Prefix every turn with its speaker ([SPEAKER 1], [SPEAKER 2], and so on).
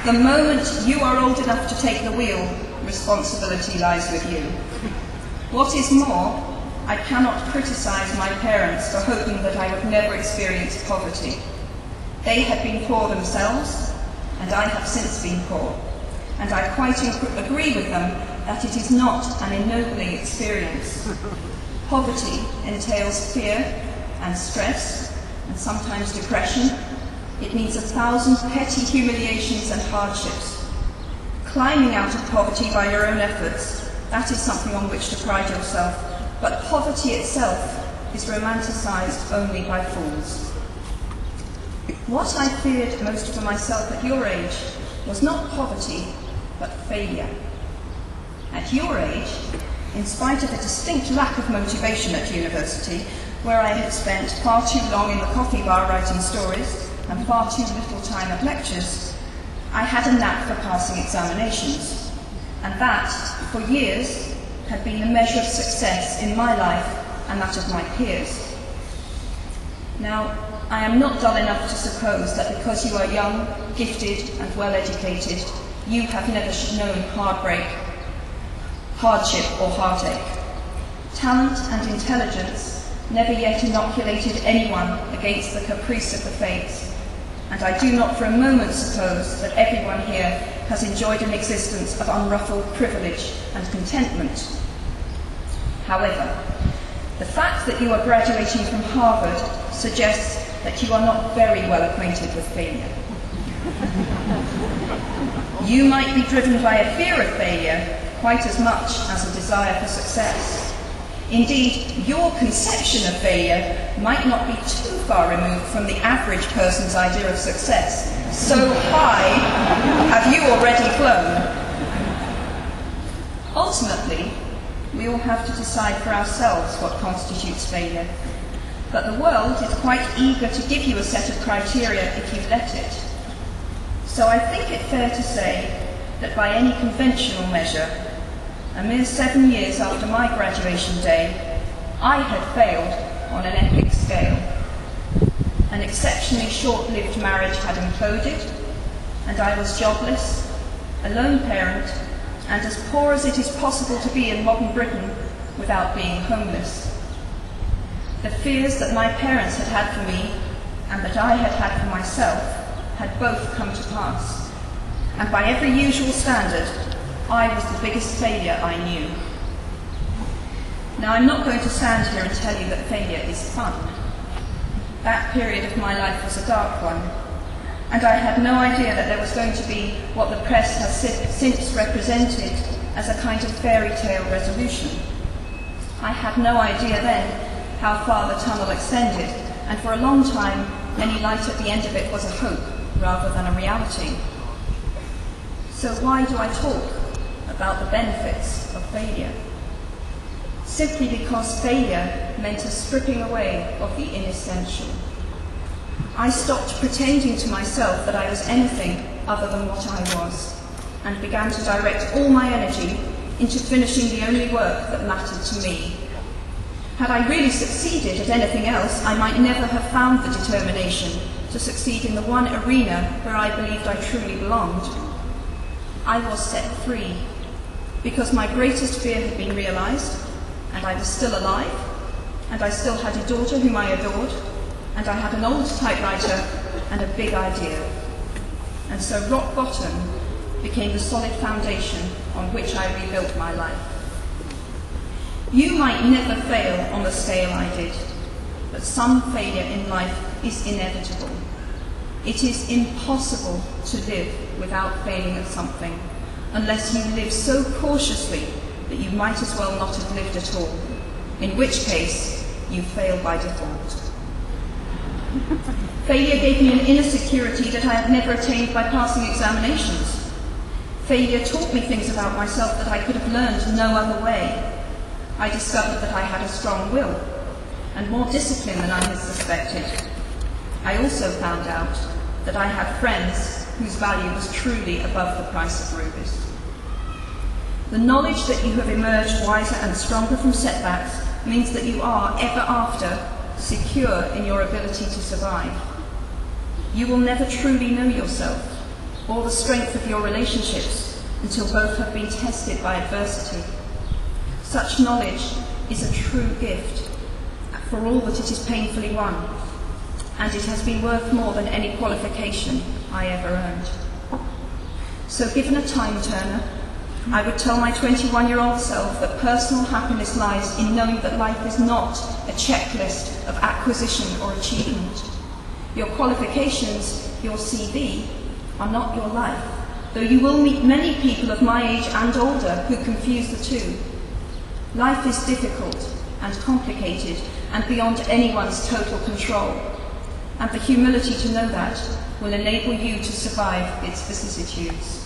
[SPEAKER 1] The moment you are old enough to take the wheel, responsibility lies with you. What is more, I cannot criticise my parents for hoping that I would never experience poverty. They had been poor themselves, and I have since been poor, and I quite agree with them that it is not an ennobling experience. Poverty entails fear and stress, and sometimes depression. It means 1,000 petty humiliations and hardships. Climbing out of poverty by your own efforts, that is something on which to pride yourself, but poverty itself is romanticised only by fools. What I feared most for myself at your age was not poverty, but failure. At your age, in spite of a distinct lack of motivation at university, where I had spent far too long in the coffee bar writing stories and far too little time at lectures, I had a knack for passing examinations, and that, for years, had been the measure of success in my life and that of my peers. Now, I am not dull enough to suppose that because you are young, gifted, and well-educated, you have never known heartbreak, hardship, or heartache. Talent and intelligence never yet inoculated anyone against the caprice of the fates, and I do not for a moment suppose that everyone here has enjoyed an existence of unruffled privilege and contentment. However, the fact that you are graduating from Harvard suggests that you are not very well acquainted with failure. You might be driven by a fear of failure quite as much as a desire for success. Indeed, your conception of failure might not be too far removed from the average person's idea of success. So high have you already flown. Ultimately, we all have to decide for ourselves what constitutes failure. But the world is quite eager to give you a set of criteria if you let it. So I think it fair to say that by any conventional measure, a mere 7 years after my graduation day, I had failed on an epic scale. An exceptionally short-lived marriage had imploded, and I was jobless, a lone parent, and as poor as it is possible to be in modern Britain without being homeless. The fears that my parents had had for me and that I had had for myself had both come to pass, and by every usual standard, I was the biggest failure I knew. Now, I'm not going to stand here and tell you that failure is fun. That period of my life was a dark one, and I had no idea that there was going to be what the press has since represented as a kind of fairy tale resolution. I had no idea then how far the tunnel extended, and for a long time, any light at the end of it was a hope rather than a reality. So why do I talk about the benefits of failure? Simply because failure meant a stripping away of the inessential. I stopped pretending to myself that I was anything other than what I was, and began to direct all my energy into finishing the only work that mattered to me. Had I really succeeded at anything else, I might never have found the determination to succeed in the one arena where I believed I truly belonged. I was set free, because my greatest fear had been realised, and I was still alive, and I still had a daughter whom I adored, and I had an old typewriter and a big idea. And so rock bottom became the solid foundation on which I rebuilt my life. You might never fail on the scale I did, but some failure in life is inevitable. It is impossible to live without failing at something, unless you live so cautiously that you might as well not have lived at all, in which case you fail by default. Failure gave me an inner security that I had never attained by passing examinations. Failure taught me things about myself that I could have learned no other way. I discovered that I had a strong will, and more discipline than I had suspected. I also found out that I had friends whose value was truly above the price of rubies. The knowledge that you have emerged wiser and stronger from setbacks means that you are, ever after, secure in your ability to survive. You will never truly know yourself, or the strength of your relationships until both have been tested by adversity. Such knowledge is a true gift, for all that it is painfully won, and it has been worth more than any qualification I ever earned. So given a time turner, I would tell my 21-year-old self that personal happiness lies in knowing that life is not a checklist of acquisition or achievement. Your qualifications, your CV, are not your life, though you will meet many people of my age and older who confuse the two. Life is difficult and complicated and beyond anyone's total control, and the humility to know that will enable you to survive its vicissitudes.